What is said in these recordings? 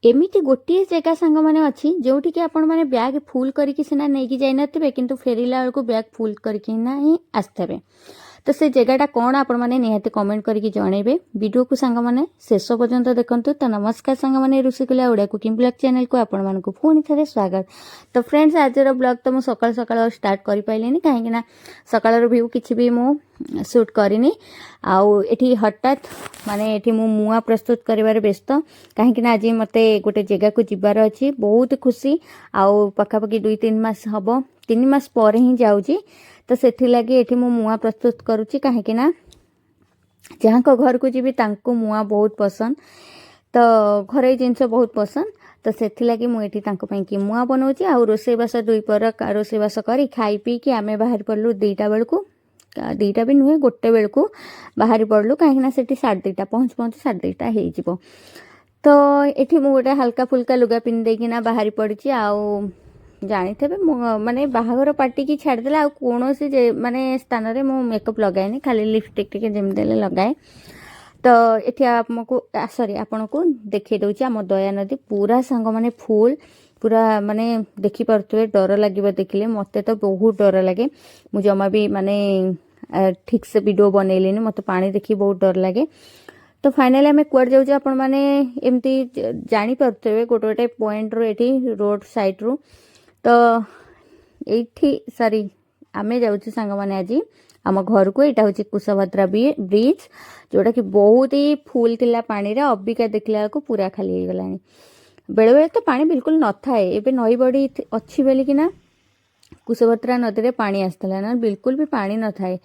एमिति गोटे जगह सांग मैंने अच्छी जोटि कि आपण मैंने बैग फुल करके सीना नहीं जाई नथिबे किंतु फेरिला बेलू बैग फुल करके ही आसथे। तो से जगहटा कौन आपण मैंने निहाती कमेंट करके जनइबे। वीडियो को सांग मैंने शेष पर्यंत देखंतु। तो नमस्कार सांग मैंने Rushikulya Odia cooking blog channel को आपण मानक पुणी थे स्वागत। तो फ्रेंड्स आज ब्लॉग तो मुझे सकाल सकाल स्टार्ट कर पाइलिनी कहीं सकाल व्यू किसी भी मु शूट करनी आउ एठी हठात माने एठी मु मुआ प्रस्तुत करिवार व्यस्त कहीं आज मते गोटे जगह को जीवार अच्छी बहुत खुशी आउ पखापाखि 2-3 मास हम 3 मास पर ही जाऊँगी। तो से लगी एठी मु मुआ प्रस्तुत करुच्ची कहीं जहाँ को घर को जीवी तांको मुआ बहुत पसंद। तो घरे जिनस बहुत पसंद। तो से लगी मुझे कि मुआ बनाऊँगी आउ रोसईबास 2 पर रोसईबास कर खाई पी कि आम बाहर पड़लु 2टा बेलू 2टा भी नुहे 1 बेलू बाहर पड़लु कहीं से 2:30 पहुँच 2:30 हो। तो ये मुझे हल्का फुल्का लुगा पिंधेकिना बाहर पड़ी आउ जानी थे माने बाहागर पार्टी की छाड़देला आ कौन सी माने स्थान रे मु मेकअप लगाएनि खाली लिपस्टिक टिके जमी लगाए। तो ये आपको सॉरी आपन को देखी दूची आम दया नदी पूरा सांग माने फुल पूरा माने देखी पारे डर लगे देखिले मत तो बहुत डर लगे मु जमा भी माने ठीक से वीडियो बनैलिनी मत पानी देखी बहुत डर लगे। तो फाइनली आम कुआड जाऊँ आपण मैंने एमती जानी पारे गोटे गोटे पॉइंट रू ये रोड साइड रू। तो ये सॉरी आमे जाऊँ सांग मैंने आज आम घर को यहाँ हूँ कुशभद्रा ब्रिज जोटा कि बहुत ही फुल थिला पानी रे अबिका देखला को पूरा खाली हो गलानी। बेले बेले तो पानी बिल्कुल न थाए एबे नई बड़ी अच्छी बोली कि ना कुशभद्रा नदी रे पानी आसला ना बिल्कुल भी पानी न थाए।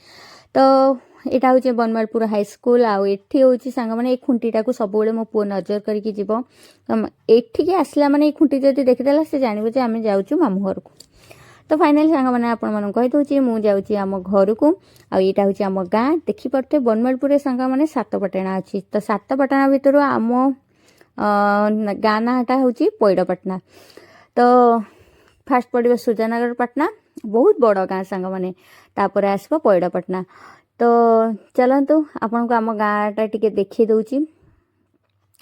तो यहाँ हूँ बनमालपुर हाईस्कूल आउ एठी हूँ सांग मैंने खुंटीटा को सब मो पुओ नजर करके जीव एठिके आसला माने खुंटी जदि देखिदेला से जानबो जे आमे जाउछु मामू घर को। तो फाइनली सांग मैंने आपण मन कहि दउची मु जाउची आम घर को आ एटा हूँ आम गाँ देखि पारते बनमालपुर सांग मैंने 7 पटना अच्छी। तो 7 पटना भितर आम गाँ नाटा हूँ पैड़पाटना। तो फास्ट पड़ो सूर्यनगर पाटना बहुत बड़ गाँ सांग मैंने तापर आसब पैड़पाटना। तो चलतु आपन को आम गाँटा टिके देखी दउची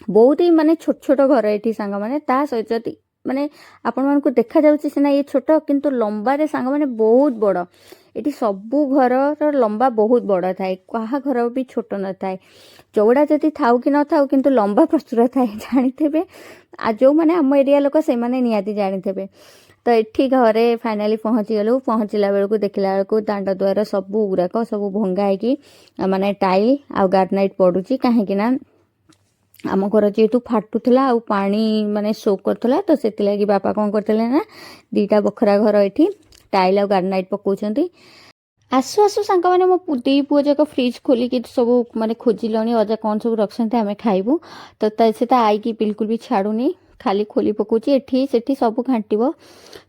बहुत ही माने छोट छोट घर ये सांग मैंने ता सहित माने आपण मन को देखा जाउची सिना ये छोट किंतु लंबा रे सांग मैंने बहुत बड़ ये सबू घर लंबा बहुत बड़ थाए कहा घर भी छोट न थाए चौड़ा जदि थाउ कि न थाउ किंतु लंबा प्रचुर थाए जानी थे आ जो माने आम एरिया लोक से माने नियाती जानी थे। तो ये घरे फाइनाली पहुँची गलु पहुँचला बेलू देखला बेलू दांड द्वार सबू गुराक सब भंगा होगी माने टाइल आ गार्नाइट पड़ुची कहीं आम घर जेहेतु फाटुला आ पानी माने सोक करथला। तो से लगी बापा कौन करते ना 2टा बखरा घर ये टाइल आ गार्नाइट पकाउछंती। आसु आसु सांग मैंने मो 2 पुओ जाक फ्रिज खोलिकी सब माने खोजिलनी अजा कौन सब रखते आम खाइबू। तो से आई कि बिल्कुल भी छाड़ूनी खाली खोली पकाउची एठी सेठी सब घांटिबो।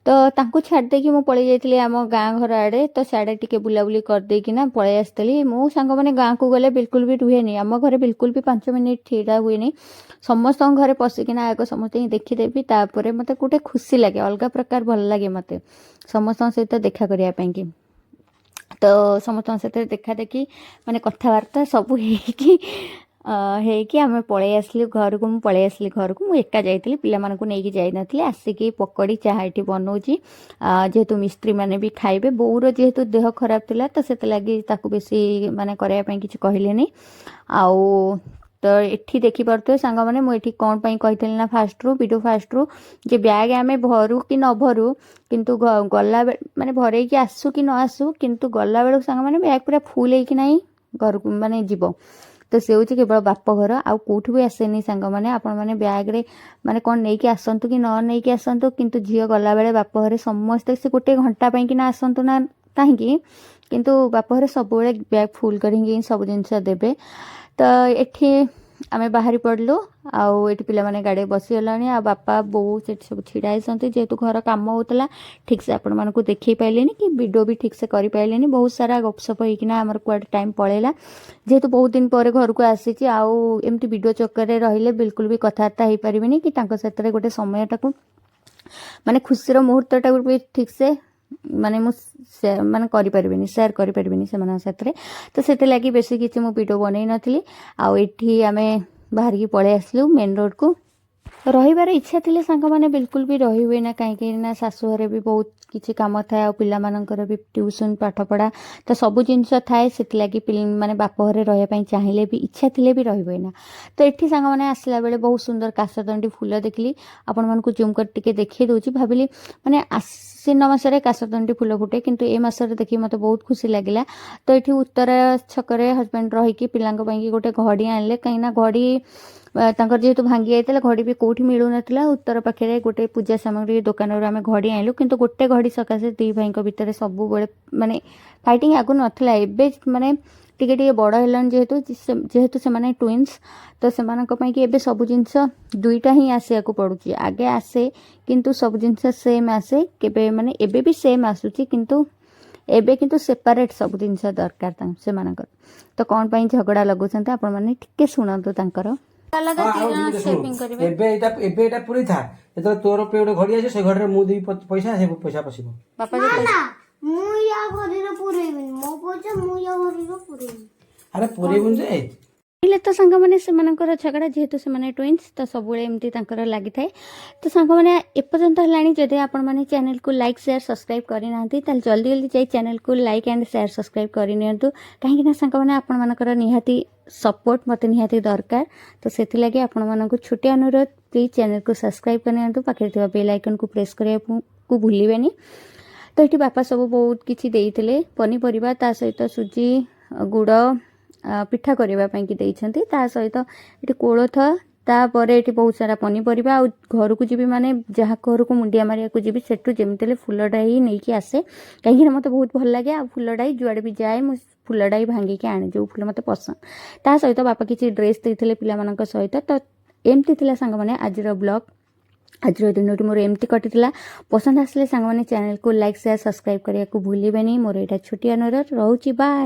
तो तांको छाड़ देकी मु पळै जाइतली आम गाँ घर आड़े। तो साड़े टिके बुलाबुली कर देकी ना पळै आसतली मो सांग माने गाँ को गले बिल्कुल भी रुहेनी आम घरे बिल्कुल भी 5 मिनिट ठिड़ा हुएनी समस्त घरे पशिकिना आग समस्त देखीदेवी तापर मते गोटे खुशी लगे अलग प्रकार भल लगे मते समस्त सहित देखा करिया ପାଇଁ कि। तो समस्त सहित देखा देखी माने कथबार्ता सब हेकि आम पळै आसली घर को मु पळै आसली घर को मु एका जाइतली पिला मानकु नेकी जाई नथली आसिकी पकड़ी चाहा एठी बनौची जेहेतु मिस्त्री माने भी खाइबे बोउर जेहेतु देह खराब थिला तो सेते लागि ताकु बेसी माने करया ପାଇଁ किछि कहिलेनी आउ। तो एठी देखी पारते सांग माने मु एठी कोन पई कहितली ना फास्ट रू वीडियो फास्ट रू जे बैग आमे भरू कि न भरू किंतु गला माने भरे कि आसु कि न आसु किंतु गला बेलू सांग माने बैग पूरा फुल है कि नाही घर को माने जीवो। तो से हूँ केवल बाप घर आउ कौट भी आसेनी सांग मैंने आपण मैंने बैग रे माने कौन नहीं कि आसतु कि न नहीं कि आसतु किंतु झील गला बेले बाप घरे समस्ते से गोटे घंटा कि ना आसतु ना कहीं किंतु बाप घरे सब बैग फुल कर सब जिनस देबे। तो ये आमे बाहरी पड़लु आउ ये पिला माने गाड़ी बसीगलानी आ बापा बोऊ से सब छिड़ा होती जेहेतु घर कम होता ठीक से आपण मानक देखी पाइले कि वीडियो भी ठीक से करि पाइले बहुत सारा गपसप होना आमर कुआडे टाइम पड़ेगा जेहेतु बहुत दिन पर घर को आसी आउ एमती वीडियो चक्कर रहिले बिल्कुल भी कथबार्ता हो पारिनी कि से गोटे समयटा माने खुशीर मुहूर्तटा भी ठीक से माने मु माने करि परिबिनी शेयर करि परिबिनी सेमान साथरे। तो सेते लागि बेसी किछि मु वीडियो बनै नथिली आउ एठी आमे बाहर की पळे आसलु मेन रोड को ରହିବାର ଇଚ୍ଛା ଥିଲେ ସାଙ୍ଗମାନେ ବିଲକୁଲ ବି ରହି ହୁଏ ନା, କାହିଁକି ନା ଶାଶୁ ଘରେ ବି ବହୁତ କିଛି କାମ ଥାଏ, ଆଉ ପିଲାମାନଙ୍କର ବି ଟ୍ୟୁସନ୍ ପାଠପଢ଼ା, ତ ସବୁ ଜିନିଷ ଥାଏ। ସେଥିଲାଗି ମାନେ ବାପ ଘରେ ରହିବା ପାଇଁ ଚାହିଁଲେ ବି ଇଚ୍ଛା ଥିଲେ ବି ରହି ହୁଏ ନା। ତ ଏଠି ସାଙ୍ଗମାନେ ଆସିଲା ବେଳେ ବହୁତ ସୁନ୍ଦର କାଶତଣ୍ଡି ଫୁଲ ଦେଖିଲି, ଆପଣମାନଙ୍କୁ ଜୁମ୍ କରି ଟିକେ ଦେଖେଇ ଦେଉଛି। ଭାବିଲି ମାନେ ଆଶ୍ୱିନ ମାସରେ କାଶତଣ୍ଡି ଫୁଲ ଫୁଟେ, କିନ୍ତୁ ଏ ମାସରେ ଦେଖି ମୋତେ ବହୁତ ଖୁସି ଲାଗିଲା। ତ ଏଠି ଉତ୍ତରା ଛକରେ ହଜବେଣ୍ଡ ରହିକି ପିଲାଙ୍କ ପାଇଁକି ଗୋଟେ ଘଡ଼ି ଆଣିଲେ, କାହିଁକିନା ଘଡ଼ି ତାଙ୍କର ଯେହେତୁ ଭାଙ୍ଗି ଯାଇଥିଲା, ଘଡ଼ି ବି କେଉଁଠି ମିଳୁନଥିଲା। ଉତ୍ତର ପାଖରେ ଗୋଟେ ପୂଜା ସାମଗ୍ରୀ ଦୋକାନରୁ ଆମେ ଘଡ଼ି ଆଣିଲୁ, କିନ୍ତୁ ଗୋଟେ ଘଡ଼ି ସକାଶେ ଦୁଇ ଭାଇଙ୍କ ଭିତରେ ସବୁବେଳେ ମାନେ ଫାଇଟିଂ ଆଗରୁ ନଥିଲା। ଏବେ ମାନେ ଟିକେ ଟିକେ ବଡ଼ ହେଲାଣି, ଯେହେତୁ ସେମାନେ ଟ୍ୱିନ୍ସ, ତ ସେମାନଙ୍କ ପାଇଁକି ଏବେ ସବୁ ଜିନିଷ ଦୁଇଟା ହିଁ ଆସିବାକୁ ପଡ଼ୁଛି। ଆଗେ ଆସେ କିନ୍ତୁ ସବୁ ଜିନିଷ ସେମ୍ ଆସେ, କେବେ ମାନେ ଏବେ ବି ସେମ୍ ଆସୁଛି, କିନ୍ତୁ ଏବେ କିନ୍ତୁ ସେପାରେଟ୍ ସବୁ ଜିନିଷ ଦରକାର ସେମାନଙ୍କର। ତ କ'ଣ ପାଇଁ ଝଗଡ଼ା ଲଗାଉଛନ୍ତି ଆପଣମାନେ ଟିକେ ଶୁଣନ୍ତୁ ତାଙ୍କର। ଏବେ ଏଇଟା ପୁରେଇଥା, ଯେତେବେଳେ ତୋର ଗୋଟେ ଘଡ଼ି ଆସିବ ସେ ଘଡ଼ିରେ ମୁଁ ଦେବି ପଇସା, ସେ ପଇସା ପଶିବ। ଆରେ ପୁରେଇବୁନି ଯେ ହେଲେ ତ ସାଙ୍ଗମାନେ ସେମାନଙ୍କର ଝଗଡ଼ା, ଯେହେତୁ ସେମାନେ ଟ୍ୱିନ୍ସ, ତ ସବୁବେଳେ ଏମିତି ତାଙ୍କର ଲାଗିଥାଏ। ତ ସାଙ୍ଗମାନେ ଏପର୍ଯ୍ୟନ୍ତ ହେଲାଣି, ଯଦି ଆପଣମାନେ ଚ୍ୟାନେଲକୁ ଲାଇକ୍ ସେୟାର ସବସ୍କ୍ରାଇବ୍ କରିନାହାନ୍ତି, ତାହେଲେ ଜଲ୍ଦି ଜଲ୍ଦି ଯାଇ ଚ୍ୟାନେଲକୁ ଲାଇକ୍ ଆଣ୍ଡ ସେୟାର ସବସ୍କ୍ରାଇବ୍ କରିନିଅନ୍ତୁ, କାହିଁକିନା ସାଙ୍ଗମାନେ ଆପଣମାନଙ୍କର ନିହାତି ସପୋର୍ଟ ମୋତେ ନିହାତି ଦରକାର। ତ ସେଥିଲାଗି ଆପଣମାନଙ୍କୁ ଛୋଟିଆ ଅନୁରୋଧ, ପ୍ଲିଜ୍ ଚ୍ୟାନେଲକୁ ସବସ୍କ୍ରାଇବ୍ କରିନିଅନ୍ତୁ, ପାଖରେ ଥିବା ବେଲ୍ ଆଇକନ୍କୁ ପ୍ରେସ୍ କରିବାକୁ ଭୁଲିବେନି। ତ ଏଠି ବାପା ସବୁ ବହୁତ କିଛି ଦେଇଥିଲେ, ପନିପରିବା, ତା ସହିତ ସୁଜି, ଗୁଡ଼, ପିଠା କରିବା ପାଇଁକି ଦେଇଛନ୍ତି, ତା ସହିତ ଏଠି କୋଳଥ, ତାପରେ ଏଠି ବହୁତ ସାରା ପନିପରିବା। ଆଉ ଘରକୁ ଯିବି ମାନେ ଯାହା ଘରକୁ ମୁଣ୍ଡିଆ ମାରିବାକୁ ଯିବି, ସେଠୁ ଯେମିତି ହେଲେ ଫୁଲଟା ହିଁ ନେଇକି ଆସେ, କାହିଁକିନା ମୋତେ ବହୁତ ଭଲ ଲାଗେ। ଆଉ ଫୁଲଟା ହିଁ ଯୁଆଡ଼େ ବି ଯାଏ ମୁଁ ଫୁଲଟା ହିଁ ଭାଙ୍ଗିକି ଆଣେ, ଯେଉଁ ଫୁଲ ମୋତେ ପସନ୍ଦ। ତା ସହିତ ବାପା କିଛି ଡ୍ରେସ୍ ଦେଇଥିଲେ ପିଲାମାନଙ୍କ ସହିତ। ତ ଏମିତି ଥିଲା ସାଙ୍ଗମାନେ ଆଜିର ବ୍ଲଗ୍। ଆଜିର ଦିନଟି ମୋର ଏମିତି କଟିଥିଲା। ପସନ୍ଦ ଆସିଲେ ସାଙ୍ଗମାନେ ଚ୍ୟାନେଲକୁ ଲାଇକ୍ ସେୟାର ସବସ୍କ୍ରାଇବ୍ କରିବାକୁ ଭୁଲିବେନି। ମୋର ଏଇଟା ଛୋଟିଆ ଅନୁରୋଧ ରହୁଛି। ବାଏ।